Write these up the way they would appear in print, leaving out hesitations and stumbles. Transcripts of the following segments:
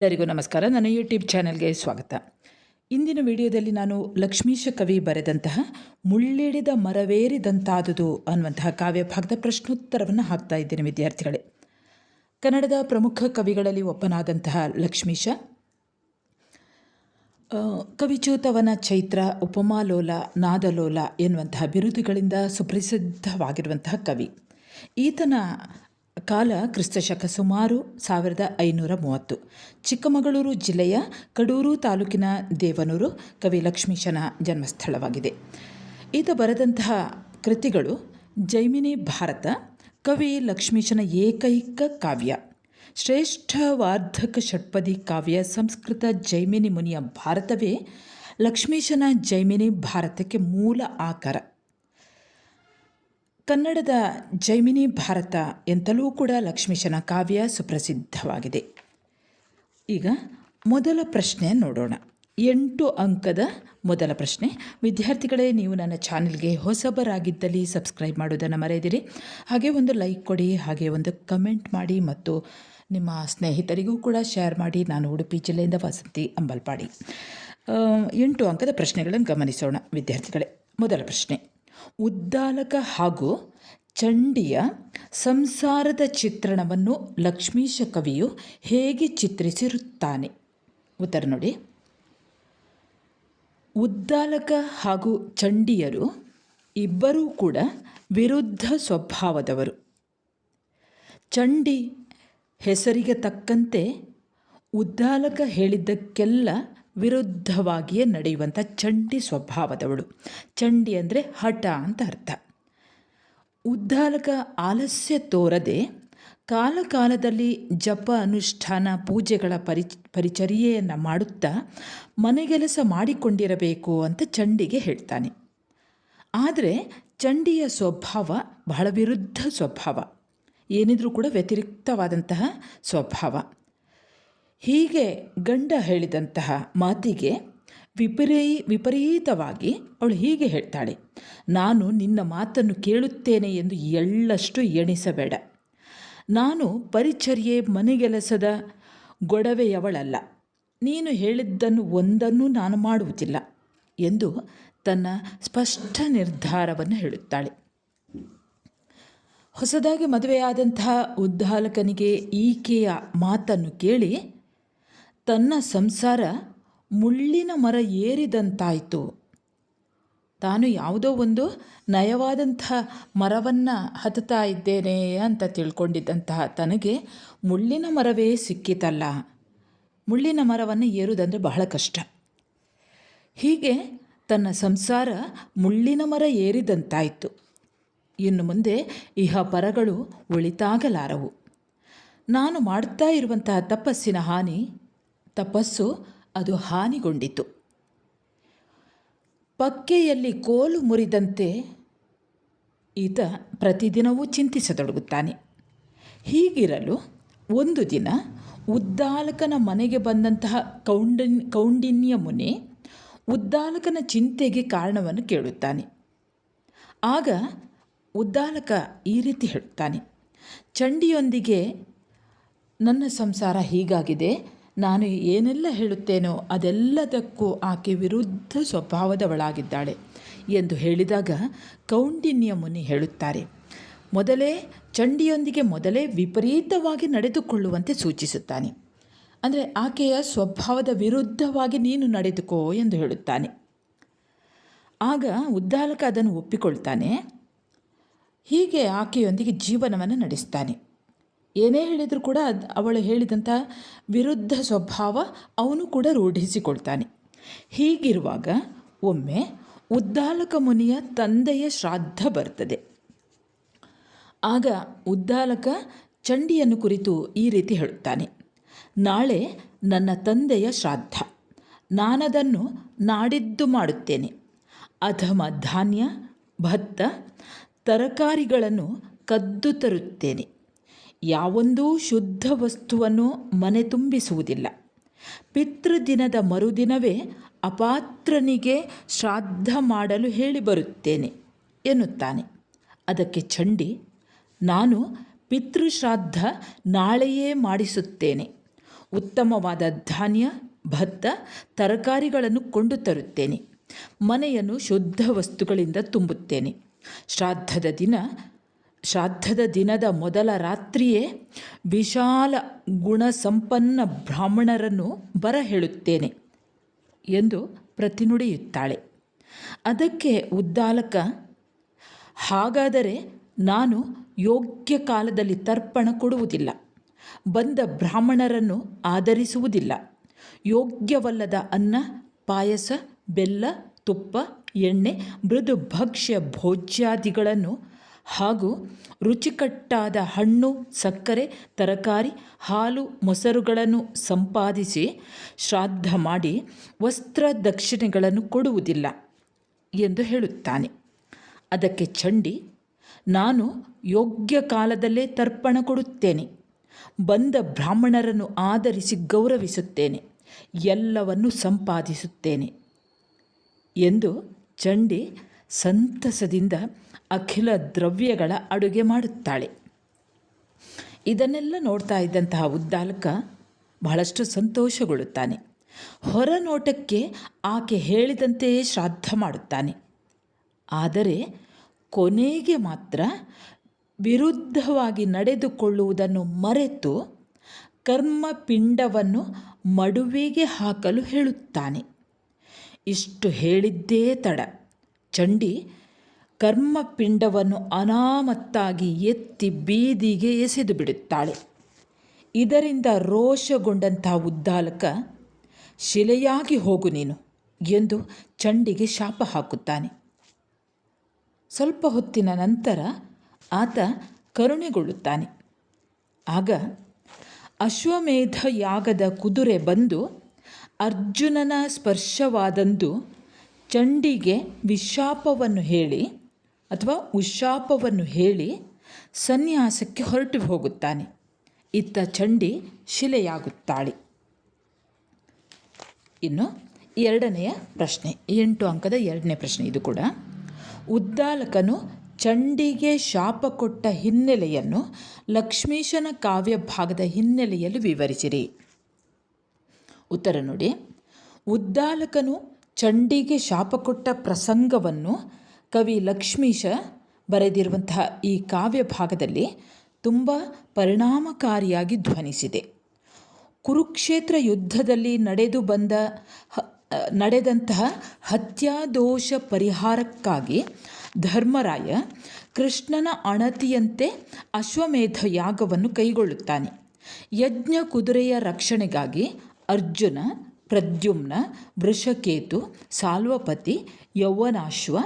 ಎಲ್ಲರಿಗೂ ನಮಸ್ಕಾರ. ನನ್ನ ಯೂಟ್ಯೂಬ್ ಚಾನೆಲ್ಗೆ ಸ್ವಾಗತ. ಇಂದಿನ ವಿಡಿಯೋದಲ್ಲಿ ನಾನು ಲಕ್ಷ್ಮೀಶ ಕವಿ ಬರೆದಂತಹ ಮುಳ್ಳಿಡಿದ ಮರವೇರಿದಂತಾದುದು ಅನ್ನುವಂತಹ ಕಾವ್ಯ ಭಾಗದ ಪ್ರಶ್ನೋತ್ತರವನ್ನು ಹಾಕ್ತಾ ಇದ್ದೇನೆ ವಿದ್ಯಾರ್ಥಿಗಳೇ. ಕನ್ನಡದ ಪ್ರಮುಖ ಕವಿಗಳಲ್ಲಿ ಒಬ್ಬನಾದಂತಹ ಲಕ್ಷ್ಮೀಶ ಕವಿಚೂತವನ ಚೈತ್ರ, ಉಪಮಾಲೋಲ, ನಾದಲೋಲ ಎನ್ನುವಂತಹ ಬಿರುದುಗಳಿಂದ ಸುಪ್ರಸಿದ್ಧವಾಗಿರುವಂತಹ ಕವಿ. ಈತನ ಕಾಲ ಕ್ರಿಸ್ತಶಕ ಸುಮಾರು 1530. ಚಿಕ್ಕಮಗಳೂರು ಜಿಲ್ಲೆಯ ಕಡೂರು ತಾಲೂಕಿನ ದೇವನೂರು ಕವಿ ಲಕ್ಷ್ಮೀಶನ ಜನ್ಮಸ್ಥಳವಾಗಿದೆ. ಈತ ಬರೆದಂತಹ ಕೃತಿಗಳು ಜೈಮಿನಿ ಭಾರತ, ಕವಿ ಲಕ್ಷ್ಮೀಶನ ಏಕೈಕ ಕಾವ್ಯ, ಶ್ರೇಷ್ಠ ವಾರ್ಧಕ ಷಟ್ಪದಿ ಕಾವ್ಯ, ಸಂಸ್ಕೃತ ಜೈಮಿನಿ ಮುನಿಯ ಭಾರತವೇ ಲಕ್ಷ್ಮೀಶನ ಜೈಮಿನಿ ಭಾರತಕ್ಕೆ ಮೂಲ ಆಕಾರ. ಕನ್ನಡದ ಜೈಮಿನಿ ಭಾರತ ಎಂತಲೂ ಕೂಡ ಲಕ್ಷ್ಮೀಶನ ಕಾವ್ಯ ಸುಪ್ರಸಿದ್ಧವಾಗಿದೆ. ಈಗ ಮೊದಲ ಪ್ರಶ್ನೆ ನೋಡೋಣ. 8 ಅಂಕದ ಮೊದಲ ಪ್ರಶ್ನೆ. ವಿದ್ಯಾರ್ಥಿಗಳೇ, ನೀವು ನನ್ನ ಚಾನೆಲ್ಗೆ ಹೊಸಬರಾಗಿದ್ದಲ್ಲಿ ಸಬ್ಸ್ಕ್ರೈಬ್ ಮಾಡೋದನ್ನು ಮರೆಯದಿರಿ. ಹಾಗೆ ಒಂದು ಲೈಕ್ ಕೊಡಿ, ಹಾಗೆ ಒಂದು ಕಮೆಂಟ್ ಮಾಡಿ ಮತ್ತು ನಿಮ್ಮ ಸ್ನೇಹಿತರಿಗೂ ಕೂಡ ಶೇರ್ ಮಾಡಿ. ನಾನು ಉಡುಪಿ ಜಿಲ್ಲೆಯಿಂದ ವಸಂತಿ ಅಂಬಲ್ಪಾಡಿ. 8 ಅಂಕದ ಪ್ರಶ್ನೆಗಳನ್ನು ಗಮನಿಸೋಣ ವಿದ್ಯಾರ್ಥಿಗಳೇ. ಮೊದಲ ಪ್ರಶ್ನೆ, ಉದ್ದಾಲಕ ಹಾಗೂ ಚಂಡಿಯ ಸಂಸಾರದ ಚಿತ್ರಣವನ್ನು ಲಕ್ಷ್ಮೀಶ ಕವಿಯು ಹೇಗೆ ಚಿತ್ರಿಸಿರುತ್ತಾನೆ? ಉತ್ತರ ನೋಡಿ. ಉದ್ದಾಲಕ ಹಾಗೂ ಚಂಡಿಯರು ಇಬ್ಬರೂ ಕೂಡ ವಿರುದ್ಧ ಸ್ವಭಾವದವರು. ಚಂಡಿ ಹೆಸರಿಗೆ ತಕ್ಕಂತೆ ಉದ್ದಾಲಕ ಹೇಳಿದ್ದಕ್ಕೆಲ್ಲ ವಿರುದ್ಧವಾಗಿಯೇ ನಡೆಯುವಂಥ ಚಂಡಿ ಸ್ವಭಾವದವಳು. ಚಂಡಿ ಅಂದರೆ ಹಠ ಅಂತ ಅರ್ಥ. ಉದ್ದಾಲಕ ಆಲಸ್ಯ ತೋರದೆ ಕಾಲಕಾಲದಲ್ಲಿ ಜಪ, ಅನುಷ್ಠಾನ, ಪೂಜೆಗಳ ಪರಿಚರ್ಯೆಯನ್ನು ಮಾಡುತ್ತಾ ಮನೆಗೆಲಸ ಮಾಡಿಕೊಂಡಿರಬೇಕು ಅಂತ ಚಂಡಿಗೆ ಹೇಳ್ತಾನೆ. ಆದರೆ ಚಂಡಿಯ ಸ್ವಭಾವ ಬಹಳ ವಿರುದ್ಧ ಸ್ವಭಾವ, ಏನಿದ್ರೂ ಕೂಡ ವ್ಯತಿರಿಕ್ತವಾದಂತಹ ಸ್ವಭಾವ. ಹೀಗೆ ಗಂಡ ಹೇಳಿದಂತಹ ಮಾತಿಗೆ ವಿಪರೀತವಾಗಿ ಅವಳು ಹೀಗೆ ಹೇಳ್ತಾಳೆ, ನಾನು ನಿನ್ನ ಮಾತನ್ನು ಕೇಳುತ್ತೇನೆ ಎಂದು ಎಳ್ಳಷ್ಟು ಎಣಿಸಬೇಡ. ನಾನು ಪರಿಚರ್ಯೆ ಮನೆಗೆಲಸದ ಗೊಡವೆಯವಳಲ್ಲ. ನೀನು ಹೇಳಿದ್ದನ್ನು ಒಂದನ್ನು ನಾನು ಮಾಡುವುದಿಲ್ಲ ಎಂದು ತನ್ನ ಸ್ಪಷ್ಟ ನಿರ್ಧಾರವನ್ನು ಹೇಳುತ್ತಾಳೆ. ಹೊಸದಾಗಿ ಮದುವೆಯಾದಂತಹ ಉದ್ದಾಲಕನಿಗೆ ಈಕೆಯ ಮಾತನ್ನು ಕೇಳಿ ತನ್ನ ಸಂಸಾರ ಮುಳ್ಳಿನ ಮರ ಏರಿದಂತಾಯಿತು. ತಾನು ಯಾವುದೋ ಒಂದು ನಯವಾದಂಥ ಮರವನ್ನು ಹತ್ತುತ್ತಾ ಇದ್ದೇನೆ ಅಂತ ತಿಳ್ಕೊಂಡಿದ್ದಂತಹ ತನಗೆ ಮುಳ್ಳಿನ ಮರವೇ ಸಿಕ್ಕಿತಲ್ಲ. ಮುಳ್ಳಿನ ಮರವನ್ನು ಏರುವುದಂದರೆ ಬಹಳ ಕಷ್ಟ. ಹೀಗೆ ತನ್ನ ಸಂಸಾರ ಮುಳ್ಳಿನ ಮರ ಏರಿದಂತಾಯಿತು. ಇನ್ನು ಮುಂದೆ ಇಹ ಪರಗಳು ಒಳಿತಾಗಲಾರವು. ನಾನು ಮಾಡ್ತಾ ಇರುವಂತಹ ತಪಸ್ಸು ಅದು ಹಾನಿಗೊಂಡಿತು. ಪಕ್ಕೆಯಲ್ಲಿ ಕೋಲು ಮುರಿದಂತೆ ಈತ ಪ್ರತಿದಿನವೂ ಚಿಂತಿಸತೊಡಗುತ್ತಾನೆ. ಹೀಗಿರಲು ಒಂದು ದಿನ ಉದ್ದಾಲಕನ ಮನೆಗೆ ಬಂದಂತಹ ಕೌಂಡಿನ್ಯ ಮುನಿ ಉದ್ದಾಲಕನ ಚಿಂತೆಗೆ ಕಾರಣವನ್ನು ಕೇಳುತ್ತಾನೆ. ಆಗ ಉದ್ದಾಲಕ ಈ ರೀತಿ ಹೇಳುತ್ತಾನೆ, ಚಂಡಿಯೊಂದಿಗೆ ನನ್ನ ಸಂಸಾರ ಹೀಗಾಗಿದೆ. ನಾನು ಏನೆಲ್ಲ ಹೇಳುತ್ತೇನೋ ಅದೆಲ್ಲದಕ್ಕೂ ಆಕೆ ವಿರುದ್ಧ ಸ್ವಭಾವದವಳಾಗಿದ್ದಾಳೆ ಎಂದು ಹೇಳಿದಾಗ ಕೌಂಡಿನ್ಯ ಮುನಿ ಹೇಳುತ್ತಾರೆ, ಚಂಡಿಯೊಂದಿಗೆ ಮೊದಲೇ ವಿಪರೀತವಾಗಿ ನಡೆದುಕೊಳ್ಳುವಂತೆ ಸೂಚಿಸುತ್ತಾನೆ. ಅಂದರೆ ಆಕೆಯ ಸ್ವಭಾವದ ವಿರುದ್ಧವಾಗಿ ನೀನು ನಡೆದುಕೋ ಎಂದು ಹೇಳುತ್ತಾನೆ. ಆಗ ಉದ್ದಾಲಕ ಅದನ್ನು ಒಪ್ಪಿಕೊಳ್ತಾನೆ. ಹೀಗೆ ಆಕೆಯೊಂದಿಗೆ ಜೀವನವನ್ನು ನಡೆಸ್ತಾನೆ. ಏನೇ ಹೇಳಿದರೂ ಕೂಡ ಅವಳು ಹೇಳಿದಂಥ ವಿರುದ್ಧ ಸ್ವಭಾವ ಅವನು ಕೂಡ ರೂಢಿಸಿಕೊಳ್ತಾನೆ. ಹೀಗಿರುವಾಗ ಒಮ್ಮೆ ಉದ್ದಾಲಕ ಮುನಿಯ ತಂದೆಯ ಶ್ರಾದ್ದ ಬರ್ತದೆ. ಆಗ ಉದ್ದಾಲಕ ಚಂಡಿಯನ್ನು ಕುರಿತು ಈ ರೀತಿ ಹೇಳುತ್ತಾನೆ, ನಾಳೆ ನನ್ನ ತಂದೆಯ ಶ್ರಾದ್ದ. ನಾನದನ್ನು ನಾಡಿದ್ದು ಮಾಡುತ್ತೇನೆ. ಅಧಮ ಧಾನ್ಯ, ಭತ್ತ, ತರಕಾರಿಗಳನ್ನು ಕದ್ದು ತರುತ್ತೇನೆ. ಯಾವೊಂದೂ ಶುದ್ಧ ವಸ್ತುವನ್ನು ಮನೆ ತುಂಬಿಸುವುದಿಲ್ಲ. ಪಿತೃದಿನದ ಮರುದಿನವೇ ಅಪಾತ್ರನಿಗೆ ಶ್ರಾದ್ದ ಮಾಡಲು ಹೇಳಿ ಬರುತ್ತೇನೆ ಎನ್ನುತ್ತಾನೆ. ಅದಕ್ಕೆ ಚಂಡಿ, ನಾನು ಪಿತೃಶ್ರಾದ್ದ ನಾಳೆಯೇ ಮಾಡಿಸುತ್ತೇನೆ. ಉತ್ತಮವಾದ ಧಾನ್ಯ, ಭತ್ತ, ತರಕಾರಿಗಳನ್ನು ಕೊಂಡು ತರುತ್ತೇನೆ. ಮನೆಯನ್ನು ಶುದ್ಧ ವಸ್ತುಗಳಿಂದ ತುಂಬುತ್ತೇನೆ. ಶ್ರಾದ್ದದ ದಿನದ ಮೊದಲ ರಾತ್ರಿಯೇ ವಿಶಾಲ ಗುಣಸಂಪನ್ನ ಬ್ರಾಹ್ಮಣರನ್ನು ಬರಹೇಳುತ್ತೇನೆ ಎಂದು ಪ್ರತಿನುಡಿಯುತ್ತಾಳೆ. ಅದಕ್ಕೆ ಉದ್ದಾಲಕ, ಹಾಗಾದರೆ ನಾನು ಯೋಗ್ಯ ಕಾಲದಲ್ಲಿ ತರ್ಪಣ ಕೊಡುವುದಿಲ್ಲ, ಬಂದ ಬ್ರಾಹ್ಮಣರನ್ನು ಆದರಿಸುವುದಿಲ್ಲ. ಯೋಗ್ಯವಲ್ಲದ ಅನ್ನ, ಪಾಯಸ, ಬೆಲ್ಲ, ತುಪ್ಪ, ಎಣ್ಣೆ, ಮೃದು ಭಕ್ಷ್ಯ ಭೋಜ್ಯಾದಿಗಳನ್ನು ಹಾಗೂ ರುಚಿಕಟ್ಟಾದ ಹಣ್ಣು, ಸಕ್ಕರೆ, ತರಕಾರಿ, ಹಾಲು, ಮೊಸರುಗಳನ್ನು ಸಂಪಾದಿಸಿ ಶ್ರಾದ್ದ ಮಾಡಿ ವಸ್ತ್ರ ದಕ್ಷಿಣೆಗಳನ್ನು ಕೊಡುವುದಿಲ್ಲ ಎಂದು ಹೇಳುತ್ತಾನೆ. ಅದಕ್ಕೆ ಚಂಡಿ, ನಾನು ಯೋಗ್ಯ ಕಾಲದಲ್ಲೇ ತರ್ಪಣ ಕೊಡುತ್ತೇನೆ, ಬಂದ ಬ್ರಾಹ್ಮಣರನ್ನು ಆದರಿಸಿ ಗೌರವಿಸುತ್ತೇನೆ, ಎಲ್ಲವನ್ನು ಸಂಪಾದಿಸುತ್ತೇನೆ ಎಂದು ಚಂಡಿ ಸಂತಸದಿಂದ ಅಖಿಲ ದ್ರವ್ಯಗಳ ಅಡುಗೆ ಮಾಡುತ್ತಾಳೆ. ಇದನ್ನೆಲ್ಲ ನೋಡ್ತಾ ಇದ್ದಂತಹ ಉದ್ದಾಲಕ ಬಹಳಷ್ಟು ಸಂತೋಷಗೊಳ್ಳುತ್ತಾನೆ. ಹೊರನೋಟಕ್ಕೆ ಆಕೆ ಹೇಳಿದಂತೆಯೇ ಶ್ರಾದ್ದ ಮಾಡುತ್ತಾನೆ. ಆದರೆ ಕೊನೆಗೆ ಮಾತ್ರ ವಿರುದ್ಧವಾಗಿ ನಡೆದುಕೊಳ್ಳುವುದನ್ನು ಮರೆತು ಕರ್ಮಪಿಂಡವನ್ನು ಮಡುವಿಗೆ ಹಾಕಲು ಹೇಳುತ್ತಾನೆ. ಇಷ್ಟು ಹೇಳಿದ್ದೇ ತಡ, ಚಂಡಿ ಕರ್ಮಪಿಂಡವನ್ನು ಅನಾಮತ್ತಾಗಿ ಎತ್ತಿ ಬೀದಿಗೆ ಎಸೆದು ಬಿಡುತ್ತಾಳೆ. ಇದರಿಂದ ರೋಷಗೊಂಡಂತಹ ಉದ್ದಾಲಕ, ಶಿಲೆಯಾಗಿ ಹೋಗು ನೀನು ಎಂದು ಚಂಡಿಗೆ ಶಾಪ ಹಾಕುತ್ತಾನೆ. ಸ್ವಲ್ಪ ಹೊತ್ತಿನ ನಂತರ ಆತ ಕರುಣೆಗೊಳ್ಳುತ್ತಾನೆ. ಆಗ ಅಶ್ವಮೇಧ ಯಾಗದ ಕುದುರೆ ಬಂದು ಅರ್ಜುನನ ಸ್ಪರ್ಶವಾದಂದು ಚಂಡಿಗೆ ಉಶಾಪವನ್ನು ಹೇಳಿ ಸನ್ಯಾಸಕ್ಕೆ ಹೊರಟು ಹೋಗುತ್ತಾನೆ. ಇತ್ತ ಚಂಡಿ ಶಿಲೆಯಾಗುತ್ತಾಳೆ. ಇನ್ನು 2ನೇ ಪ್ರಶ್ನೆ, 8 ಅಂಕದ 2ನೇ ಪ್ರಶ್ನೆ. ಇದು ಕೂಡ ಉದ್ದಾಲಕನು ಚಂಡಿಗೆ ಶಾಪ ಕೊಟ್ಟ ಹಿನ್ನೆಲೆಯನ್ನು ಲಕ್ಷ್ಮೀಶನ ಕಾವ್ಯ ಭಾಗದ ಹಿನ್ನೆಲೆಯಲ್ಲಿ ವಿವರಿಸಿರಿ. ಉತ್ತರ ನೋಡಿ. ಉದ್ದಾಲಕನು ಚಂಡಿಗೆ ಶಾಪ ಕೊಟ್ಟ ಪ್ರಸಂಗವನ್ನು ಕವಿ ಲಕ್ಷ್ಮೀಶ ಬರೆದಿರುವಂತಹ ಈ ಕಾವ್ಯ ಭಾಗದಲ್ಲಿ ತುಂಬ ಪರಿಣಾಮಕಾರಿಯಾಗಿ ಧ್ವನಿಸಿದೆ. ಕುರುಕ್ಷೇತ್ರ ಯುದ್ಧದಲ್ಲಿ ನಡೆದಂತಹ ಹತ್ಯಾದೋಷ ಪರಿಹಾರಕ್ಕಾಗಿ ಧರ್ಮರಾಯ ಕೃಷ್ಣನ ಅಣತಿಯಂತೆ ಅಶ್ವಮೇಧ ಯಾಗವನ್ನು ಕೈಗೊಳ್ಳುತ್ತಾನೆ. ಯಜ್ಞ ಕುದುರೆಯ ರಕ್ಷಣೆಗಾಗಿ ಅರ್ಜುನ, ಪ್ರದ್ಯುಮ್ನ, ವೃಷಕೇತು, ಸಾಲ್ವಪತಿ, ಯೌವನಾಶ್ವ,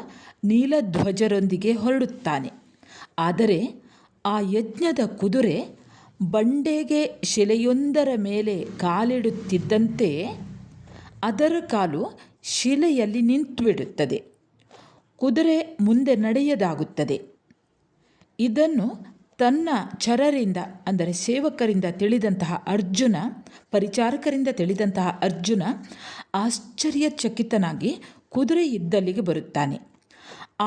ನೀಲಧ್ವಜರೊಂದಿಗೆ ಹೊರಡುತ್ತಾನೆ. ಆದರೆ ಆ ಯಜ್ಞದ ಕುದುರೆ ಬಂಡೆಗೆ ಶಿಲೆಯೊಂದರ ಮೇಲೆ ಕಾಲಿಡುತ್ತಿದ್ದಂತೆ ಅದರ ಕಾಲು ಶಿಲೆಯಲ್ಲಿ ನಿಂತುಬಿಡುತ್ತದೆ. ಕುದುರೆ ಮುಂದೆ ನಡೆಯದಾಗುತ್ತದೆ. ಇದನ್ನು ತನ್ನ ಚರರಿಂದ, ಅಂದರೆ ಸೇವಕರಿಂದ ಪರಿಚಾರಕರಿಂದ ತಿಳಿದಂತಹ ಅರ್ಜುನ ಆಶ್ಚರ್ಯಚಕಿತನಾಗಿ ಕುದುರೆ ಇದ್ದಲ್ಲಿಗೆ ಬರುತ್ತಾನೆ.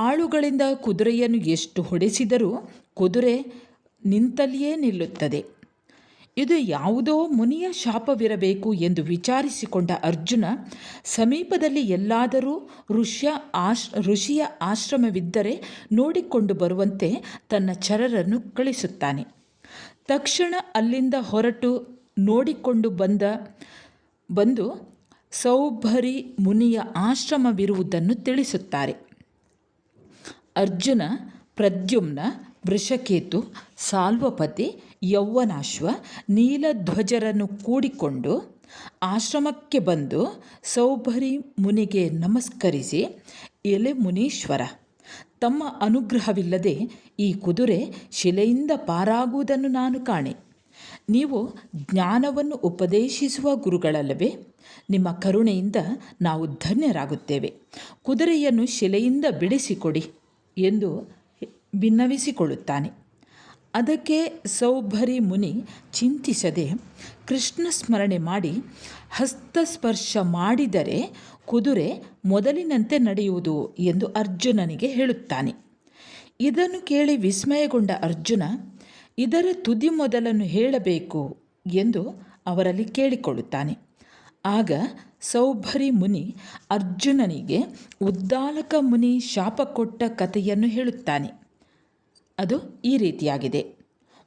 ಆಳುಗಳಿಂದ ಕುದುರೆಯನ್ನು ಎಷ್ಟು ಹೊಡೆಸಿದರೂ ಕುದುರೆ ನಿಂತಲ್ಲಿಯೇ ನಿಲ್ಲುತ್ತದೆ. ಇದು ಯಾವುದೋ ಮುನಿಯ ಶಾಪವಿರಬೇಕು ಎಂದು ವಿಚಾರಿಸಿಕೊಂಡ ಅರ್ಜುನ ಸಮೀಪದಲ್ಲಿ ಎಲ್ಲಾದರೂ ಋಷಿಯ ಆಶ್ರಮವಿದ್ದರೆ ನೋಡಿಕೊಂಡು ಬರುವಂತೆ ತನ್ನ ಚರರನ್ನು ಕಳಿಸುತ್ತಾನೆ. ತಕ್ಷಣ ಅಲ್ಲಿಂದ ಹೊರಟು ನೋಡಿಕೊಂಡು ಬಂದು ಸೌಭರಿ ಮುನಿಯ ಆಶ್ರಮವಿರುವುದನ್ನು ತಿಳಿಸುತ್ತಾರೆ. ಅರ್ಜುನ, ಪ್ರದ್ಯುಮ್ನ, ವೃಷಕೇತು, ಸಾಲ್ವಪತಿ, ಯೌವನಾಶ್ವ, ನೀಲಧ್ವಜರನ್ನು ಕೂಡಿಕೊಂಡು ಆಶ್ರಮಕ್ಕೆ ಬಂದು ಸೌಭರಿ ಮುನಿಗೆ ನಮಸ್ಕರಿಸಿ, ಎಲೆ ಮುನೀಶ್ವರ, ತಮ್ಮ ಅನುಗ್ರಹವಿಲ್ಲದೆ ಈ ಕುದುರೆ ಶಿಲೆಯಿಂದ ಪಾರಾಗುವುದನ್ನು ನಾನು ಕಾಣೆ. ನೀವು ಜ್ಞಾನವನ್ನು ಉಪದೇಶಿಸುವ ಗುರುಗಳಲ್ಲವೇ? ನಿಮ್ಮ ಕರುಣೆಯಿಂದ ನಾವು ಧನ್ಯರಾಗುತ್ತೇವೆ. ಕುದುರೆಯನ್ನು ಶಿಲೆಯಿಂದ ಬಿಡಿಸಿಕೊಡಿ ಎಂದು ವಿನ್ನವಿಸಿಕೊಳ್ಳುತ್ತಾನೆ. ಅದಕ್ಕೆ ಸೌಭರಿ ಮುನಿ ಚಿಂತಿಸದೆ ಕೃಷ್ಣ ಸ್ಮರಣೆ ಮಾಡಿ ಹಸ್ತಸ್ಪರ್ಶ ಮಾಡಿದರೆ ಕುದುರೆ ಮೊದಲಿನಂತೆ ನಡೆಯುವುದು ಎಂದು ಅರ್ಜುನನಿಗೆ ಹೇಳುತ್ತಾನೆ. ಇದನ್ನು ಕೇಳಿ ವಿಸ್ಮಯಗೊಂಡ ಅರ್ಜುನ, ಇದರ ತುದಿ ಮೊದಲನ್ನು ಹೇಳಬೇಕು ಎಂದು ಅವರಲ್ಲಿ ಕೇಳಿಕೊಳ್ಳುತ್ತಾನೆ. ಆಗ ಸೌಭರಿ ಮುನಿ ಅರ್ಜುನನಿಗೆ ಉದ್ದಾಲಕ ಮುನಿ ಶಾಪ ಕೊಟ್ಟ ಕಥೆಯನ್ನು ಹೇಳುತ್ತಾನೆ. ಅದು ಈ ರೀತಿಯಾಗಿದೆ.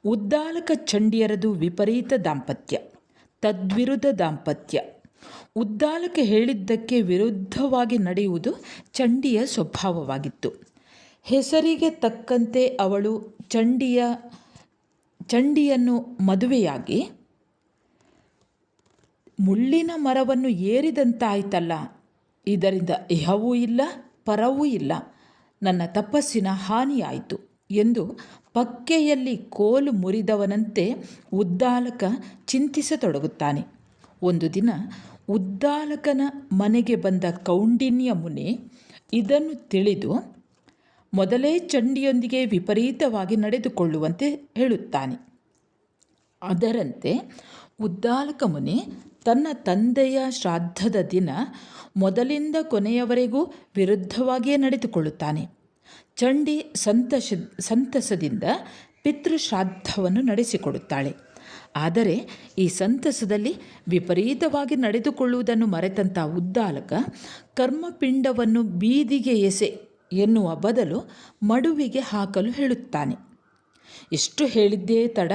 ಉದ್ದಾಲಕ ಚಂಡಿಯರದು ವಿಪರೀತ ದಾಂಪತ್ಯ, ತದ್ವಿರುದ್ಧ ದಾಂಪತ್ಯ. ಉದ್ದಾಲಕ ಹೇಳಿದ್ದಕ್ಕೆ ವಿರುದ್ಧವಾಗಿ ನಡೆಯುವುದು ಚಂಡಿಯ ಸ್ವಭಾವವಾಗಿತ್ತು. ಹೆಸರಿಗೆ ತಕ್ಕಂತೆ ಅವಳು ಚಂಡಿಯನ್ನು ಮದುವೆಯಾಗಿ ಮುಳ್ಳಿನ ಮರವನ್ನು ಏರಿದಂತಾಯ್ತಲ್ಲ, ಇದರಿಂದ ಇಹವೂ ಇಲ್ಲ ಪರವೂ ಇಲ್ಲ, ನನ್ನ ತಪಸ್ಸಿನ ಹಾನಿಯಾಯಿತು ಎಂದು ಪಕ್ಕೆಯಲ್ಲಿ ಕೋಲು ಮುರಿದವನಂತೆ ಉದ್ದಾಲಕ ಚಿಂತಿಸತೊಡಗುತ್ತಾನೆ. ಒಂದು ದಿನ ಉದ್ದಾಲಕನ ಮನೆಗೆ ಬಂದ ಕೌಂಡಿನ್ಯ ಮುನಿ ಇದನ್ನು ತಿಳಿದು ಮೊದಲೇ ಚಂಡಿಯೊಂದಿಗೆ ವಿಪರೀತವಾಗಿ ನಡೆದುಕೊಳ್ಳುವಂತೆ ಹೇಳುತ್ತಾನೆ. ಅದರಂತೆ ಉದ್ದಾಲಕ ಮುನಿ ತನ್ನ ತಂದೆಯ ಶ್ರಾದ್ದದ ದಿನ ಮೊದಲಿಂದ ಕೊನೆಯವರೆಗೂ ವಿರುದ್ಧವಾಗಿಯೇ ನಡೆದುಕೊಳ್ಳುತ್ತಾನೆ. ಚಂಡಿ ಸಂತಸದಿಂದ ಪಿತೃಶ್ರಾದ್ದವನ್ನು ನಡೆಸಿಕೊಡುತ್ತಾಳೆ. ಆದರೆ ಈ ಸಂತಸದಲ್ಲಿ ವಿಪರೀತವಾಗಿ ನಡೆದುಕೊಳ್ಳುವುದನ್ನು ಮರೆತಂಥ ಉದ್ದಾಲಕ ಕರ್ಮಪಿಂಡವನ್ನು ಬೀದಿಗೆ ಎಸೆ ಎನ್ನುವ ಬದಲು ಮಡುವಿಗೆ ಹಾಕಲು ಹೇಳುತ್ತಾನೆ. ಇಷ್ಟು ಹೇಳಿದ್ದೇ ತಡ,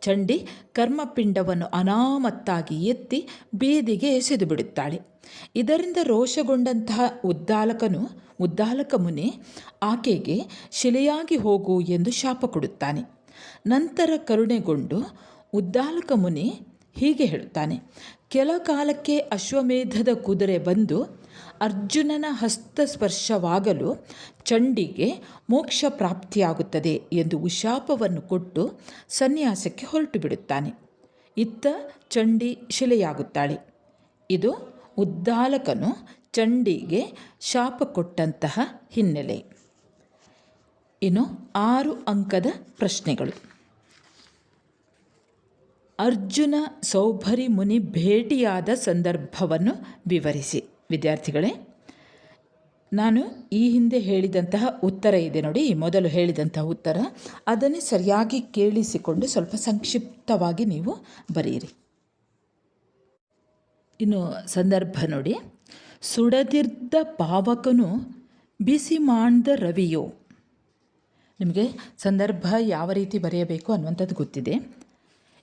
ಚಂಡಿ ಕರ್ಮಪಿಂಡವನ್ನು ಅನಾಮತ್ತಾಗಿ ಎತ್ತಿ ಬೀದಿಗೆ ಎಸೆದು ಬಿಡುತ್ತಾಳೆ. ಇದರಿಂದ ರೋಷಗೊಂಡಂತಹ ಉದ್ದಾಲಕ ಮುನಿ ಆಕೆಗೆ ಶಿಲೆಯಾಗಿ ಹೋಗು ಎಂದು ಶಾಪ ಕೊಡುತ್ತಾನೆ. ನಂತರ ಕರುಣೆಗೊಂಡು ಉದ್ದಾಲಕ ಮುನಿ ಹೀಗೆ ಹೇಳುತ್ತಾನೆ. ಕೆಲ ಕಾಲಕ್ಕೆ ಅಶ್ವಮೇಧದ ಕುದುರೆ ಬಂದು ಅರ್ಜುನನ ಹಸ್ತಸ್ಪರ್ಶವಾಗಲು ಚಂಡಿಗೆ ಮೋಕ್ಷ ಪ್ರಾಪ್ತಿಯಾಗುತ್ತದೆ ಎಂದು ಉಶಾಪವನ್ನು ಕೊಟ್ಟು ಸನ್ಯಾಸಕ್ಕೆ ಹೊರಟು ಬಿಡುತ್ತಾನೆ. ಇತ್ತ ಚಂಡಿ ಶಿಲೆಯಾಗುತ್ತಾಳೆ. ಇದು ಉದ್ದಾಲಕನು ಚಂಡಿಗೆ ಶಾಪ ಕೊಟ್ಟಂತಹ ಹಿನ್ನೆಲೆ. ಇನ್ನು 6 ಅಂಕದ ಪ್ರಶ್ನೆಗಳು. ಅರ್ಜುನ ಸೌಭರಿ ಮುನಿ ಭೇಟಿಯಾದ ಸಂದರ್ಭವನ್ನು ವಿವರಿಸಿ. ವಿದ್ಯಾರ್ಥಿಗಳೇ, ನಾನು ಈ ಹಿಂದೆ ಹೇಳಿದಂತಹ ಉತ್ತರ ಇದೆ ನೋಡಿ, ಮೊದಲು ಹೇಳಿದಂತಹ ಉತ್ತರ, ಅದನ್ನೇ ಸರಿಯಾಗಿ ಕೇಳಿಸಿಕೊಂಡು ಸ್ವಲ್ಪ ಸಂಕ್ಷಿಪ್ತವಾಗಿ ನೀವು ಬರೆಯಿರಿ. ಇನ್ನು ಸಂದರ್ಭ ನೋಡಿ. ಸುಡದಿರ್ದ ಪಾವಕನು ಬಿಸಿ ಮಾಡ್ದ ರವಿಯೋ. ನಿಮಗೆ ಸಂದರ್ಭ ಯಾವ ರೀತಿ ಬರೆಯಬೇಕು ಅನ್ನುವಂಥದ್ದು ಗೊತ್ತಿದೆ.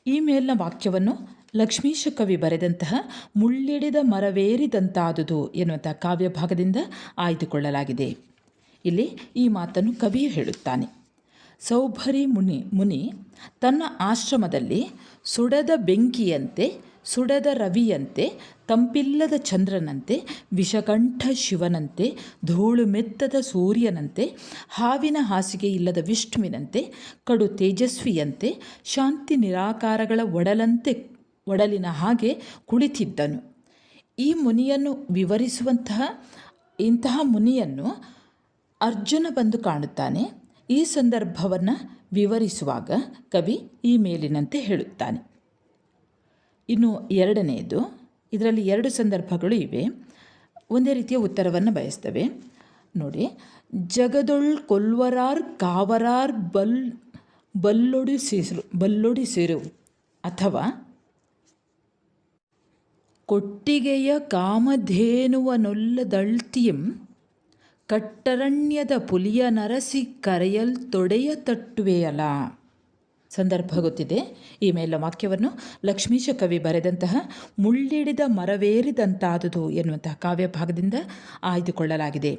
ಈ ಮೇಲಿನ ವಾಕ್ಯವನ್ನು ಲಕ್ಷ್ಮೀಶ ಕವಿ ಬರೆದಂತಹ ಮುಳ್ಳಿಡಿದ ಮರವೇರಿದಂತಾದುದು ಎನ್ನುವಂಥ ಕಾವ್ಯ ಭಾಗದಿಂದ ಆಯ್ದುಕೊಳ್ಳಲಾಗಿದೆ. ಇಲ್ಲಿ ಈ ಮಾತನ್ನು ಕವಿಯು ಹೇಳುತ್ತಾನೆ. ಸೌಭರಿ ಮುನಿ ತನ್ನ ಆಶ್ರಮದಲ್ಲಿ ಸುಡದ ಬೆಂಕಿಯಂತೆ, ಸುಡದ ರವಿಯಂತೆ, ತಂಪಿಲ್ಲದ ಚಂದ್ರನಂತೆ, ವಿಷಕಂಠ ಶಿವನಂತೆ, ಧೂಳು ಮೆತ್ತದ ಸೂರ್ಯನಂತೆ, ಹಾವಿನ ಹಾಸಿಗೆ ಇಲ್ಲದ ವಿಷ್ಣುವಿನಂತೆ, ಕಡು ತೇಜಸ್ವಿಯಂತೆ, ಶಾಂತಿ ನಿರಾಕಾರಗಳ ಒಡಲಿನ ಹಾಗೆ ಕುಳಿತಿದ್ದನು. ಈ ಮುನಿಯನ್ನು ವಿವರಿಸುವಂತಹ ಇಂತಹ ಮುನಿಯನ್ನು ಅರ್ಜುನ ಬಂದು ಕಾಣುತ್ತಾನೆ. ಈ ಸಂದರ್ಭವನ್ನು ವಿವರಿಸುವಾಗ ಕವಿ ಈ ಮೇಲಿನಂತೆ ಹೇಳುತ್ತಾನೆ. ಇನ್ನು ಎರಡನೆಯದು, ಇದರಲ್ಲಿ 2 ಸಂದರ್ಭಗಳು ಇವೆ, ಒಂದೇ ರೀತಿಯ ಉತ್ತರವನ್ನು ಬಯಸ್ತವೆ ನೋಡಿ. ಜಗದೊಳ್ ಕೊಲ್ವರಾರ್ ಕಾವರಾರ್ ಬಲ್ಲೊಡಿಸಿರು ಅಥವಾ ಕೊಟ್ಟಿಗೆಯ ಕಾಮಧೇನುವನೊಲ್ಲದಳ್ತಿಯಂ ಕಟ್ಟರಣ್ಯದ ಪುಲಿಯ ನರಸಿ ಕರೆಯಲ್ ತೊಡೆಯ ತಟ್ಟುವೆಯಲ. ಸಂದರ್ಭ ಗೊತ್ತಿದೆ. ಈ ಮೇಲಿನ ವಾಕ್ಯವನ್ನು ಲಕ್ಷ್ಮೀಶ ಕವಿ ಬರೆದಂತಹ ಮುಳ್ಳಿಡಿದ ಮರವೇರಿದಂತಾದುದು ಎನ್ನುವಂತಹ ಕಾವ್ಯ ಭಾಗದಿಂದ ಆಯ್ದುಕೊಳ್ಳಲಾಗಿದೆ.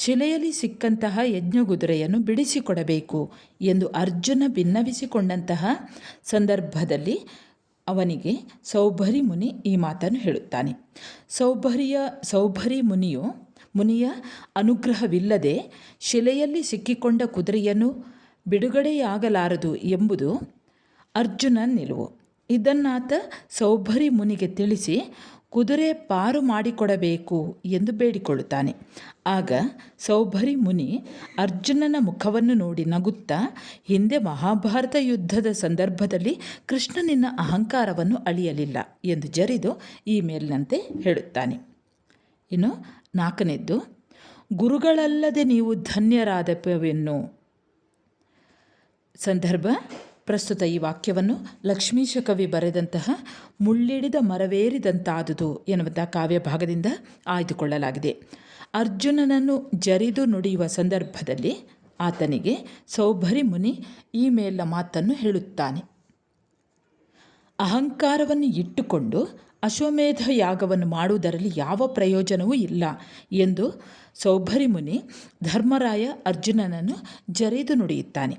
ಶಿಲೆಯಲ್ಲಿ ಸಿಕ್ಕಂತಹ ಯಜ್ಞಗುದುರೆಯನ್ನು ಬಿಡಿಸಿಕೊಡಬೇಕು ಎಂದು ಅರ್ಜುನ ಭಿನ್ನವಿಸಿಕೊಂಡಂತಹ ಸಂದರ್ಭದಲ್ಲಿ ಅವನಿಗೆ ಸೌಭರಿ ಮುನಿ ಈ ಮಾತನ್ನು ಹೇಳುತ್ತಾನೆ. ಸೌಭರಿ ಮುನಿಯ ಅನುಗ್ರಹವಿಲ್ಲದೆ ಶಿಲೆಯಲ್ಲಿ ಸಿಕ್ಕಿಕೊಂಡ ಕುದುರೆಯನ್ನು ಬಿಡುಗಡೆಯಾಗಲಾರದು ಎಂಬುದು ಅರ್ಜುನನ ನಿಲುವು. ಇದನ್ನಾತ ಸೌಭರಿ ಮುನಿಗೆ ತಿಳಿಸಿ ಕುದುರೆ ಪಾರು ಮಾಡಿಕೊಡಬೇಕು ಎಂದು ಬೇಡಿಕೊಳ್ಳುತ್ತಾನೆ. ಆಗ ಸೌಭರಿ ಮುನಿ ಅರ್ಜುನನ ಮುಖವನ್ನು ನೋಡಿ ನಗುತ್ತಾ, ಹಿಂದೆ ಮಹಾಭಾರತ ಯುದ್ಧದ ಸಂದರ್ಭದಲ್ಲಿ ಕೃಷ್ಣ ನಿನ್ನ ಅಹಂಕಾರವನ್ನು ಅಳಿಯಲಿಲ್ಲ ಎಂದು ಜರಿದು ಈ ಮೇಲಿನಂತೆ ಹೇಳುತ್ತಾನೆ. ಇನ್ನು 4ನೇದ್ದು, ಗುರುಗಳಲ್ಲದೆ ನೀವು ಧನ್ಯರಾದವೆನ್ನು. ಸಂದರ್ಭ ಪ್ರಸ್ತುತ ಈ ವಾಕ್ಯವನ್ನು ಲಕ್ಷ್ಮೀಶ ಕವಿ ಬರೆದಂತಹ ಮುಳ್ಳಿಡಿದ ಮರವೇರಿದಂತಾದುದು ಎನ್ನುವಂಥ ಕಾವ್ಯ ಭಾಗದಿಂದ ಆಯ್ದುಕೊಳ್ಳಲಾಗಿದೆ. ಅರ್ಜುನನನ್ನು ಜರಿದು ನುಡಿಯುವ ಸಂದರ್ಭದಲ್ಲಿ ಆತನಿಗೆ ಸೌಭರಿ ಮುನಿ ಈ ಮೇಲಿನ ಮಾತನ್ನು ಹೇಳುತ್ತಾನೆ. ಅಹಂಕಾರವನ್ನು ಇಟ್ಟುಕೊಂಡು ಅಶ್ವಮೇಧ ಯಾಗವನ್ನು ಮಾಡುವುದರಲ್ಲಿ ಯಾವ ಪ್ರಯೋಜನವೂ ಇಲ್ಲ ಎಂದು ಸೌಭರಿ ಮುನಿ ಧರ್ಮರಾಯ ಅರ್ಜುನನನ್ನು ಜರಿದು ನುಡಿಯುತ್ತಾನೆ.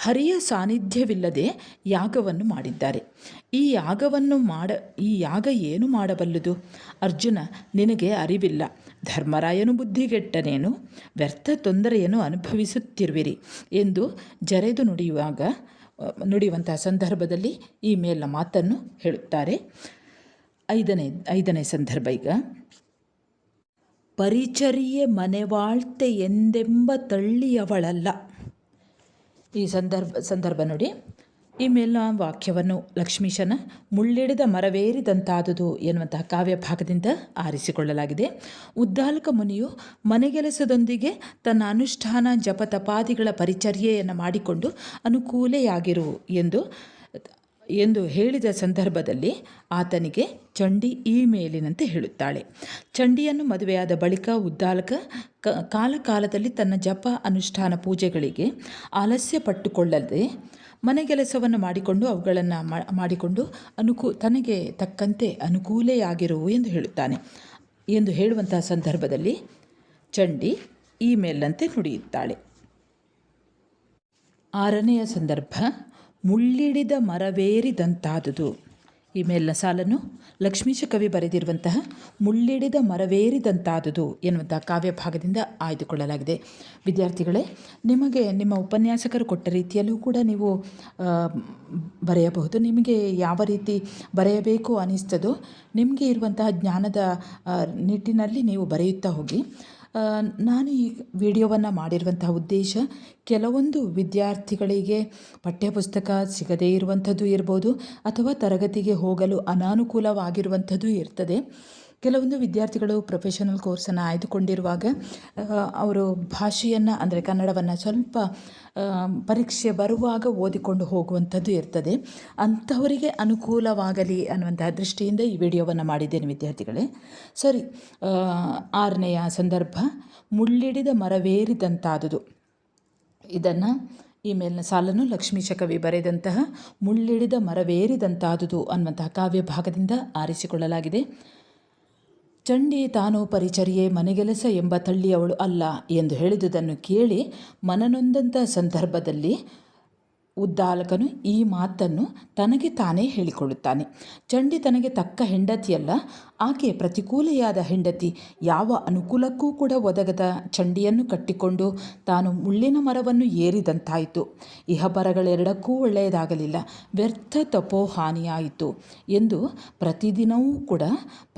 ಹರಿಯ ಸಾನ್ನಿಧ್ಯವಿಲ್ಲದೆ ಯಾಗವನ್ನು ಮಾಡಿದ್ದಾರೆ. ಈ ಯಾಗ ಏನು ಮಾಡಬಲ್ಲುದು? ಅರ್ಜುನ, ನಿನಗೆ ಅರಿವಿಲ್ಲ. ಧರ್ಮರಾಯನು ಬುದ್ಧಿಗೆಟ್ಟನೇನು, ವ್ಯರ್ಥ ತೊಂದರೆಯನ್ನು ಅನುಭವಿಸುತ್ತಿರುವಿರಿ ಎಂದು ಜರೆದು ನುಡಿಯುವಂತಹ ಸಂದರ್ಭದಲ್ಲಿ ಈ ಮೇಲಿನ ಮಾತನ್ನು ಹೇಳುತ್ತಾರೆ. ಐದನೇ ಸಂದರ್ಭ ಈಗ. ಪರಿಚರ್ಯೆ ಮನೆವಾಳ್ತೆ ಎಂದೆಂಬ ತಳ್ಳಿಯವಳಲ್ಲ. ಈ ಸಂದರ್ಭ ನೋಡಿ. ಈ ಮೇಲಿನ ವಾಕ್ಯವನ್ನು ಲಕ್ಷ್ಮೀಶನ ಮುಳ್ಳಿಡಿದ ಮರವೇರಿದಂತಾದುದು ಎನ್ನುವಂತಹ ಕಾವ್ಯ ಭಾಗದಿಂದ ಆರಿಸಿಕೊಳ್ಳಲಾಗಿದೆ. ಉದ್ದಾಲಕ ಮುನಿಯು ಮನೆಗೆಲಸದೊಂದಿಗೆ ತನ್ನ ಅನುಷ್ಠಾನ ಜಪತಪಾದಿಗಳ ಪರಿಚರ್ಯೆಯನ್ನು ಮಾಡಿಕೊಂಡು ಅನುಕೂಲೆಯಾಗಿರು ಎಂದು ಹೇಳಿದ ಸಂದರ್ಭದಲ್ಲಿ ಆತನಿಗೆ ಚಂಡಿ ಈ ಮೇಲಿನಂತೆ ಹೇಳುತ್ತಾಳೆ. ಚಂಡಿಯನ್ನು ಮದುವೆಯಾದ ಬಳಿಕ ಉದ್ದಾಲಕ ಕಾಲಕಾಲದಲ್ಲಿ ತನ್ನ ಜಪ ಅನುಷ್ಠಾನ ಪೂಜೆಗಳಿಗೆ ಆಲಸ್ಯ ಪಟ್ಟುಕೊಳ್ಳದೆ ಮನೆಗೆಲಸವನ್ನು ಮಾಡಿಕೊಂಡು ಅವುಗಳನ್ನು ಮಾಡಿಕೊಂಡು ತನಗೆ ತಕ್ಕಂತೆ ಅನುಕೂಲೆಯಾಗಿರು ಎಂದು ಹೇಳುತ್ತಾನೆ. ಎಂದು ಹೇಳುವಂತಹ ಸಂದರ್ಭದಲ್ಲಿ ಚಂಡಿ ಈ ಮೇಲಿನಂತೆ ನುಡಿಯುತ್ತಾಳೆ. ಆರನೆಯ ಸಂದರ್ಭ ಮುಳ್ಳಿಡಿದ ಮರವೇರಿದಂತಾದುದು. ಈ ಮೇಲಿನ ಸಾಲನ್ನು ಲಕ್ಷ್ಮೀಶ ಕವಿ ಬರೆದಿರುವಂತಹ ಮುಳ್ಳಿಡಿದ ಮರವೇರಿದಂತಾದುದು ಎನ್ನುವಂತಹ ಕಾವ್ಯ ಭಾಗದಿಂದ ಆಯ್ದುಕೊಳ್ಳಲಾಗಿದೆ. ವಿದ್ಯಾರ್ಥಿಗಳೇ, ನಿಮಗೆ ನಿಮ್ಮ ಉಪನ್ಯಾಸಕರು ಕೊಟ್ಟ ರೀತಿಯಲ್ಲೂ ಕೂಡ ನೀವು ಬರೆಯಬಹುದು. ನಿಮಗೆ ಯಾವ ರೀತಿ ಬರೆಯಬೇಕು ಅನಿಸ್ತದೋ ನಿಮಗೆ ಇರುವಂತಹ ಜ್ಞಾನದ ನಿಟ್ಟಿನಲ್ಲಿ ನೀವು ಬರೆಯುತ್ತಾ ಹೋಗಿ. ನಾನು ಈ ವಿಡಿಯೋವನ್ನು ಮಾಡಿರುವಂತಹ ಉದ್ದೇಶ ಕೆಲವೊಂದು ವಿದ್ಯಾರ್ಥಿಗಳಿಗೆ ಪಠ್ಯಪುಸ್ತಕ ಸಿಗದೇ ಇರುವಂಥದ್ದು ಇರ್ಬೋದು, ಅಥವಾ ತರಗತಿಗೆ ಹೋಗಲು ಅನಾನುಕೂಲವಾಗಿರುವಂಥದ್ದು ಇರ್ತದೆ. ಕೆಲವೊಂದು ವಿದ್ಯಾರ್ಥಿಗಳು ಪ್ರೊಫೆಷನಲ್ ಕೋರ್ಸನ್ನು ಆಯ್ದುಕೊಂಡಿರುವಾಗ ಅವರು ಭಾಷೆಯನ್ನು ಅಂದರೆ ಕನ್ನಡವನ್ನು ಸ್ವಲ್ಪ ಪರೀಕ್ಷೆ ಬರುವಾಗ ಓದಿಕೊಂಡು ಹೋಗುವಂಥದ್ದು ಇರ್ತದೆ. ಅಂಥವರಿಗೆ ಅನುಕೂಲವಾಗಲಿ ಅನ್ನುವಂತಹ ದೃಷ್ಟಿಯಿಂದ ಈ ವಿಡಿಯೋವನ್ನು ಮಾಡಿದ್ದೇನೆ ವಿದ್ಯಾರ್ಥಿಗಳೇ. ಸರಿ, ಆರನೆಯ ಸಂದರ್ಭ ಮುಳ್ಳಿಡಿದ ಮರವೇರಿದಂತಾದುದು. ಇದನ್ನು ಈ ಮೇಲಿನ ಸಾಲನ್ನು ಲಕ್ಷ್ಮೀಶ ಕವಿ ಬರೆದಂತಹ ಮುಳ್ಳಿಡಿದ ಮರವೇರಿದಂತಾದುದು ಅನ್ನುವಂತಹ ಕಾವ್ಯ ಭಾಗದಿಂದ ಆರಿಸಿಕೊಳ್ಳಲಾಗಿದೆ. ಚಂಡಿ ತಾನು ಪರಿಚರ್ಯೆ ಮನೆಗೆಲಸ ಎಂಬ ತಳ್ಳಿಯವಳು ಅಲ್ಲ ಎಂದು ಹೇಳಿದುದನ್ನು ಕೇಳಿ ಮನನೊಂದಂಥ ಸಂದರ್ಭದಲ್ಲಿ ಉದ್ದಾಲಕನು ಈ ಮಾತನ್ನು ತನಗೆ ತಾನೇ ಹೇಳಿಕೊಳ್ಳುತ್ತಾನೆ. ಚಂಡಿ ತನಗೆ ತಕ್ಕ ಹೆಂಡತಿಯಲ್ಲ, ಆಕೆ ಪ್ರತಿಕೂಲೆಯಾದ ಹೆಂಡತಿ. ಯಾವ ಅನುಕೂಲಕ್ಕೂ ಕೂಡ ಒದಗದ ಚಂಡಿಯನ್ನು ಕಟ್ಟಿಕೊಂಡು ತಾನು ಮುಳ್ಳಿನ ಮರವನ್ನು ಏರಿದಂತಾಯಿತು. ಇಹಪರಗಳೆರಡಕ್ಕೂ ಒಳ್ಳೆಯದಾಗಲಿಲ್ಲ, ವ್ಯರ್ಥ ತಪೋಹಾನಿಯಾಯಿತು ಎಂದು ಪ್ರತಿದಿನವೂ ಕೂಡ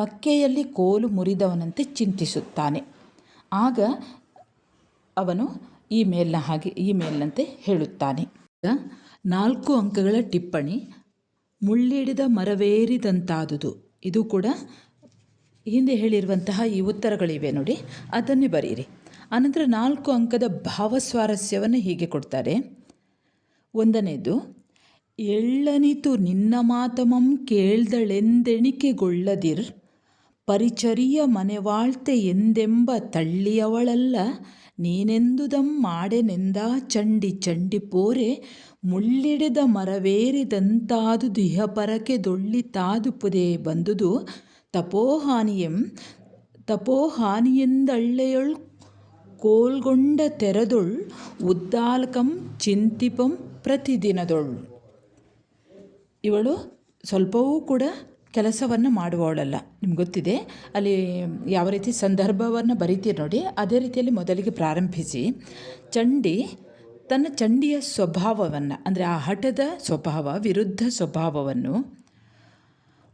ಪಕ್ಕೆಯಲ್ಲಿ ಕೋಲು ಮುರಿದವನಂತೆ ಚಿಂತಿಸುತ್ತಾನೆ. ಆಗ ಅವನು ಈ ಮೇಲಿನಂತೆ ಹೇಳುತ್ತಾನೆ. 4 ಅಂಕಗಳ ಟಿಪ್ಪಣಿ. ಮುಳ್ಳಿಡಿದ ಮರವೇರಿದಂತಾದುದು. ಇದು ಕೂಡ ಹಿಂದೆ ಹೇಳಿರುವಂತಹ ಈ ಉತ್ತರಗಳಿವೆ ನೋಡಿ, ಅದನ್ನೇ ಬರೀರಿ. ಆನಂತರ 4 ಅಂಕದ ಭಾವಸ್ವಾರಸ್ಯವನ್ನು ಹೀಗೆ ಕೊಡ್ತಾರೆ. 1ನೇದು, ಎಳ್ಳನಿತು ನಿನ್ನ ಮಾತಮಂ ಕೇಳ್ದಳೆಂದೆಣಿಕೆಗೊಳ್ಳದಿರ್ ಪರಿಚರಿಯ ಮನೆವಾಳ್ತೆ ಎಂದೆಂಬ ತಳ್ಳಿಯವಳಲ್ಲ ನೀನೆಂದುದಂ ಮಾಡೆನೆಂದಾ ಚಂಡಿ ಪೋರೆ ಮುಳ್ಳಿಡಿದ ಮರವೇರಿದಂತಾದು ದಿಹಪರಕೆ ದೊಳ್ಳಿತಾದುಪುದೇ ಬಂದುದು ತಪೋಹಾನಿಯೆಂದಳ್ಳೆಯೊಳ್ ಕೋಲ್ಗೊಂಡ ತೆರದೊಳ್ ಉದ್ದಾಲಕಂ ಚಿಂತಿಪಂ ಪ್ರತಿದಿನದೊಳ್. ಇವಳು ಸ್ವಲ್ಪವೂ ಕೂಡ ಕೆಲಸವನ್ನು ಮಾಡುವವಳಲ್ಲ. ನಿಮ್ಗೆ ಗೊತ್ತಿದೆ, ಅಲ್ಲಿ ಯಾವ ರೀತಿ ಸಂದರ್ಭವನ್ನು ಬರೀತೀರಿ ನೋಡಿ, ಅದೇ ರೀತಿಯಲ್ಲಿ ಮೊದಲಿಗೆ ಪ್ರಾರಂಭಿಸಿ ಚಂಡಿಯ ಸ್ವಭಾವವನ್ನು ಅಂದರೆ ಆ ಹಠದ ಸ್ವಭಾವ, ವಿರುದ್ಧ ಸ್ವಭಾವವನ್ನು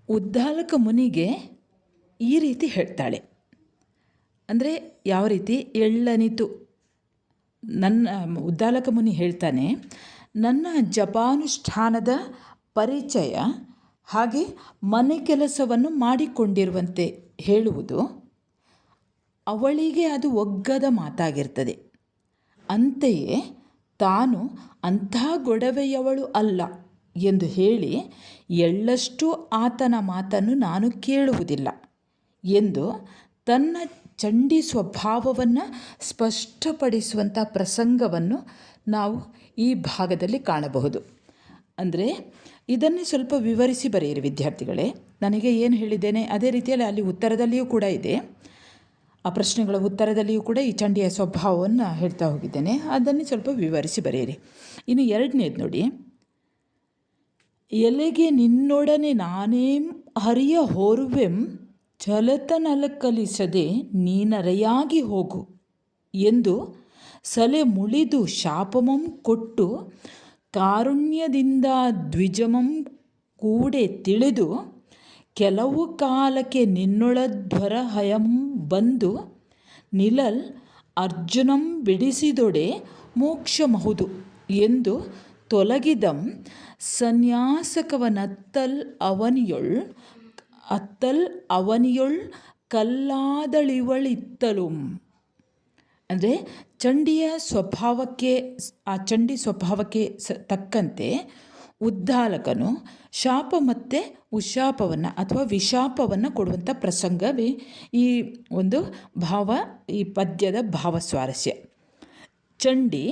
ಉದ್ದಾಲಕ ಮುನಿಗೆ ಈ ರೀತಿ ಹೇಳ್ತಾಳೆ. ಅಂದರೆ ಯಾವ ರೀತಿ ಎಳ್ಳನಿತು, ಉದ್ದಾಲಕ ಮುನಿ ಹೇಳ್ತಾನೆ, ನನ್ನ ಜಪಾನುಷ್ಠಾನದ ಪರಿಚಯ ಹಾಗೆ ಮನೆ ಕೆಲಸವನ್ನು ಮಾಡಿಕೊಂಡಿರುವಂತೆ ಹೇಳುವುದು ಅವಳಿಗೆ ಅದು ಒಗ್ಗದ ಮಾತಾಗಿರ್ತದೆ. ಅಂತೆಯೇ ತಾನು ಅಂಥ ಗೊಡವೆಯವಳು ಅಲ್ಲ ಎಂದು ಹೇಳಿ ಎಳ್ಳಷ್ಟು ಆತನ ಮಾತನ್ನು ನಾನು ಕೇಳುವುದಿಲ್ಲ ಎಂದು ತನ್ನ ಚಂಡಿ ಸ್ವಭಾವವನ್ನು ಸ್ಪಷ್ಟಪಡಿಸುವಂಥ ಪ್ರಸಂಗವನ್ನು ನಾವು ಈ ಭಾಗದಲ್ಲಿ ಕಾಣಬಹುದು. ಅಂದರೆ ಇದನ್ನೇ ಸ್ವಲ್ಪ ವಿವರಿಸಿ ಬರೆಯಿರಿ ವಿದ್ಯಾರ್ಥಿಗಳೇ. ನನಗೆ ಏನು ಹೇಳಿದ್ದೇನೆ ಅದೇ ರೀತಿಯಲ್ಲಿ ಅಲ್ಲಿ ಉತ್ತರದಲ್ಲಿಯೂ ಕೂಡ ಇದೆ. ಆ ಪ್ರಶ್ನೆಗಳ ಉತ್ತರದಲ್ಲಿಯೂ ಕೂಡ ಈ ಚಂಡಿಯ ಸ್ವಭಾವವನ್ನು ಹೇಳ್ತಾ ಹೋಗಿದ್ದೇನೆ. ಅದನ್ನೇ ಸ್ವಲ್ಪ ವಿವರಿಸಿ ಬರೆಯಿರಿ. ಇನ್ನು ಎರಡನೇದು ನೋಡಿ, ಎಲೆಗೆ ನಿನ್ನೊಡನೆ ನಾನೇಂ ಹರಿಯ ಹೋರುವೆಂ ಛಲತನಲಕಲಿಸದೆ ನೀನರೆಯಾಗಿ ಹೋಗು ಎಂದು ಸಲೆ ಮುಳಿದು ಶಾಪಮಂ ಕೊಟ್ಟು ಕಾರುಣ್ಯದಿಂದ ದ್ವಿಜಮಂ ಕೂಡೆ ತಿಳಿದು ಕೆಲವು ಕಾಲಕ್ಕೆ ನಿನ್ನೊಳಧ್ವರ ಹಯಂ ಬಂದು ನಿಲಲ್ ಅರ್ಜುನಂ ಬಿಡಿಸಿದೊಡೆ ಮೋಕ್ಷಮಹುದು ಎಂದು ತೊಲಗಿದಂ ಸನ್ಯಾಸಕವನತ್ತಲ್ ಅವನಿಯೊಳ್ ಕಲ್ಲಾದಳಿವಳಿತ್ತಲುಂ. ಅಂದರೆ ಚಂಡಿ ಸ್ವಭಾವಕ್ಕೆ ತಕ್ಕಂತೆ ಉದ್ದಾಲಕನು ಶಾಪ ಮತ್ತು ಉಶಾಪವನ್ನು ಅಥವಾ ವಿಶಾಪವನ್ನು ಕೊಡುವಂಥ ಪ್ರಸಂಗವೇ ಈ ಒಂದು ಈ ಪದ್ಯದ ಭಾವಸ್ವಾರಸ್ಯ. ಚಂಡಿ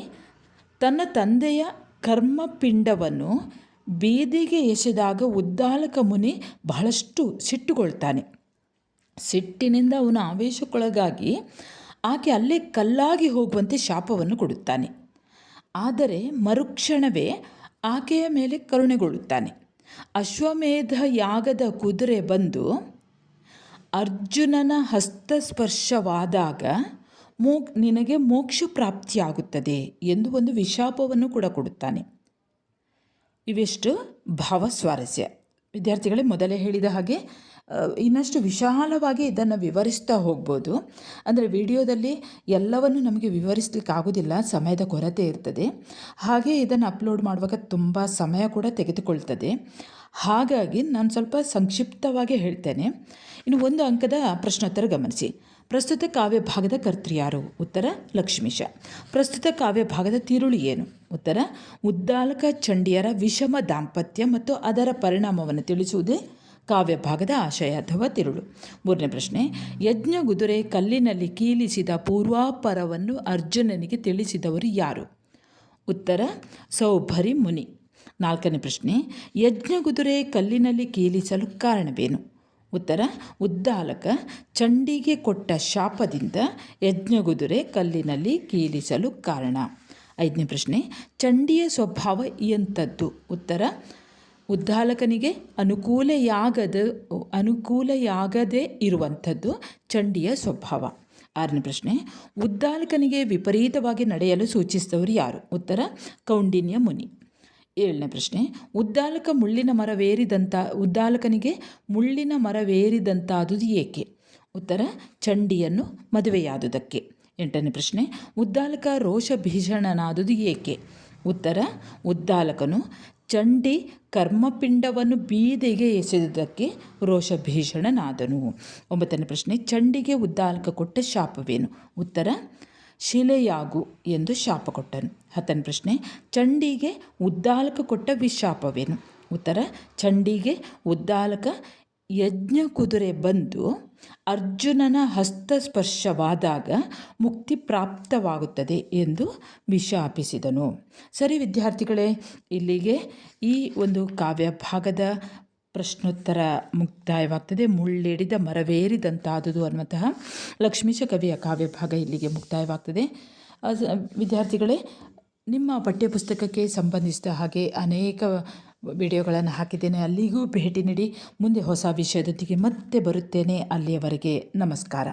ತನ್ನ ತಂದೆಯ ಕರ್ಮಪಿಂಡವನ್ನು ಬೀದಿಗೆ ಎಸೆದಾಗ ಉದ್ದಾಲಕ ಮುನಿ ಬಹಳಷ್ಟು ಸಿಟ್ಟುಗೊಳ್ತಾನೆ. ಸಿಟ್ಟಿನಿಂದ ಅವನ ಆವೇಶಕ್ಕೊಳಗಾಗಿ ಆಕೆ ಅಲ್ಲೇ ಕಲ್ಲಾಗಿ ಹೋಗುವಂತೆ ಶಾಪವನ್ನು ಕೊಡುತ್ತಾನೆ. ಆದರೆ ಮರುಕ್ಷಣವೇ ಆಕೆಯ ಮೇಲೆ ಕರುಣೆಗೊಳ್ಳುತ್ತಾನೆ. ಅಶ್ವಮೇಧ ಯಾಗದ ಕುದುರೆ ಬಂದು ಅರ್ಜುನನ ಹಸ್ತಸ್ಪರ್ಶವಾದಾಗ ನಿನಗೆ ಮೋಕ್ಷ ಪ್ರಾಪ್ತಿಯಾಗುತ್ತದೆ ಎಂದು ಒಂದು ವಿಶಾಪವನ್ನು ಕೂಡ ಕೊಡುತ್ತಾನೆ. ಇವೆಷ್ಟು ಭಾವಸ್ವಾರಸ್ಯ. ವಿದ್ಯಾರ್ಥಿಗಳೇ, ಮೊದಲೇ ಹೇಳಿದ ಹಾಗೆ ಇನ್ನಷ್ಟು ವಿಶಾಲವಾಗಿ ಇದನ್ನು ವಿವರಿಸ್ತಾ ಹೋಗ್ಬೋದು. ಅಂದರೆ ವಿಡಿಯೋದಲ್ಲಿ ಎಲ್ಲವನ್ನು ನಮಗೆ ವಿವರಿಸಲಿಕ್ಕೆ ಆಗೋದಿಲ್ಲ, ಸಮಯದ ಕೊರತೆ ಇರ್ತದೆ. ಹಾಗೆ ಇದನ್ನು ಅಪ್ಲೋಡ್ ಮಾಡುವಾಗ ತುಂಬ ಸಮಯ ಕೂಡ ತೆಗೆದುಕೊಳ್ತದೆ. ಹಾಗಾಗಿ ನಾನು ಸ್ವಲ್ಪ ಸಂಕ್ಷಿಪ್ತವಾಗಿ ಹೇಳ್ತೇನೆ. ಇನ್ನು 1 ಅಂಕದ ಪ್ರಶ್ನೋತ್ತರ ಗಮನಿಸಿ. ಪ್ರಸ್ತುತ ಕಾವ್ಯ ಭಾಗದ ಕರ್ತೃ ಯಾರು? ಉತ್ತರ ಲಕ್ಷ್ಮೀಶ. ಪ್ರಸ್ತುತ ಕಾವ್ಯ ಭಾಗದ ತಿರುಳು ಏನು? ಉತ್ತರ ಉದ್ದಾಲಕ ಚಂಡಿಯರ ವಿಷಮ ದಾಂಪತ್ಯ ಮತ್ತು ಅದರ ಪರಿಣಾಮವನ್ನು ತಿಳಿಸುವುದೇ ಕಾವ್ಯ ಭಾಗದ ಆಶಯ ಅಥವಾ ತಿರುಳು. 3ನೇ ಪ್ರಶ್ನೆ, ಯಜ್ಞಗುದುರೆ ಕಲ್ಲಿನಲ್ಲಿ ಕೀಲಿಸಿದ ಪೂರ್ವಾಪರವನ್ನು ಅರ್ಜುನನಿಗೆ ತಿಳಿಸಿದವರು ಯಾರು? ಉತ್ತರ ಸೌಭರಿ ಮುನಿ. 4ನೇ ಪ್ರಶ್ನೆ, ಯಜ್ಞಗುದುರೆ ಕಲ್ಲಿನಲ್ಲಿ ಕೀಲಿಸಲು ಕಾರಣವೇನು? ಉತ್ತರ ಉದ್ದಾಲಕ ಚಂಡಿಗೆ ಕೊಟ್ಟ ಶಾಪದಿಂದ ಯಜ್ಞಗುದುರೆ ಕಲ್ಲಿನಲ್ಲಿ ಕೀಲಿಸಲು ಕಾರಣ. 5ನೇ ಪ್ರಶ್ನೆ, ಚಂಡಿಯ ಸ್ವಭಾವ ಎಂಥದ್ದು? ಉತ್ತರ ಉದ್ದಾಲಕನಿಗೆ ಅನುಕೂಲೆಯಾಗದೇ ಇರುವಂಥದ್ದು ಚಂಡಿಯ ಸ್ವಭಾವ. 6ನೇ ಪ್ರಶ್ನೆ, ಉದ್ದಾಲಕನಿಗೆ ವಿಪರೀತವಾಗಿ ನಡೆಯಲು ಸೂಚಿಸಿದವರು ಯಾರು? ಉತ್ತರ ಕೌಂಡಿನ್ಯ ಮುನಿ. 7ನೇ ಪ್ರಶ್ನೆ, ಉದ್ದಾಲಕನಿಗೆ ಮುಳ್ಳಿನ ಮರವೇರಿದಂತಾದುದು ಏಕೆ? ಉತ್ತರ ಚಂಡಿಯನ್ನು ಮದುವೆಯಾದುದಕ್ಕೆ. 8ನೇ ಪ್ರಶ್ನೆ, ಉದ್ದಾಲಕ ರೋಷಭೀಷಣನಾದುದು ಏಕೆ? ಉತ್ತರ ಉದ್ದಾಲಕನು ಚಂಡಿ ಕರ್ಮಪಿಂಡವನ್ನು ಬೀದಿಗೆ ಎಸೆದುದಕ್ಕೆ ರೋಷಭೀಷಣನಾದನು. 9ನೇ ಪ್ರಶ್ನೆ, ಚಂಡಿಗೆ ಉದ್ದಾಲಕ ಕೊಟ್ಟ ಶಾಪವೇನು? ಉತ್ತರ ಶಿಲೆಯಾಗು ಎಂದು ಶಾಪ ಕೊಟ್ಟನು. 10ನೇ ಪ್ರಶ್ನೆ, ಚಂಡಿಗೆ ಉದ್ದಾಲಕ ಕೊಟ್ಟ ವಿಶಾಪವೇನು? ಉತ್ತರ ಚಂಡಿಗೆ ಉದ್ದಾಲಕ ಯಜ್ಞ ಕುದುರೆ ಬಂದು ಅರ್ಜುನನ ಹಸ್ತಸ್ಪರ್ಶವಾದಾಗ ಮುಕ್ತಿ ಪ್ರಾಪ್ತವಾಗುತ್ತದೆ ಎಂದು ವಿಶಾಪಿಸಿದನು. ಸರಿ ವಿದ್ಯಾರ್ಥಿಗಳೇ, ಇಲ್ಲಿಗೆ ಈ ಒಂದು ಕಾವ್ಯ ಭಾಗದ ಪ್ರಶ್ನೋತ್ತರ ಮುಕ್ತಾಯವಾಗ್ತದೆ. ಮುಳ್ಳಿಡಿದ ಮರವೇರಿದಂತಾದುದು ಅನ್ನುವಂತಹ ಲಕ್ಷ್ಮೀಶ ಕವಿಯ ಕಾವ್ಯ ಭಾಗ ಇಲ್ಲಿಗೆ ಮುಕ್ತಾಯವಾಗ್ತದೆ. ವಿದ್ಯಾರ್ಥಿಗಳೇ, ನಿಮ್ಮ ಪಠ್ಯಪುಸ್ತಕಕ್ಕೆ ಸಂಬಂಧಿಸಿದ ಹಾಗೆ ಅನೇಕ ವಿಡಿಯೋಗಳನ್ನು ಹಾಕಿದ್ದೇನೆ, ಅಲ್ಲಿಗೂ ಭೇಟಿ ನೀಡಿ. ಮುಂದೆ ಹೊಸ ವಿಷಯದೊಂದಿಗೆ ಮತ್ತೆ ಬರುತ್ತೇನೆ. ಅಲ್ಲಿಯವರೆಗೆ ನಮಸ್ಕಾರ.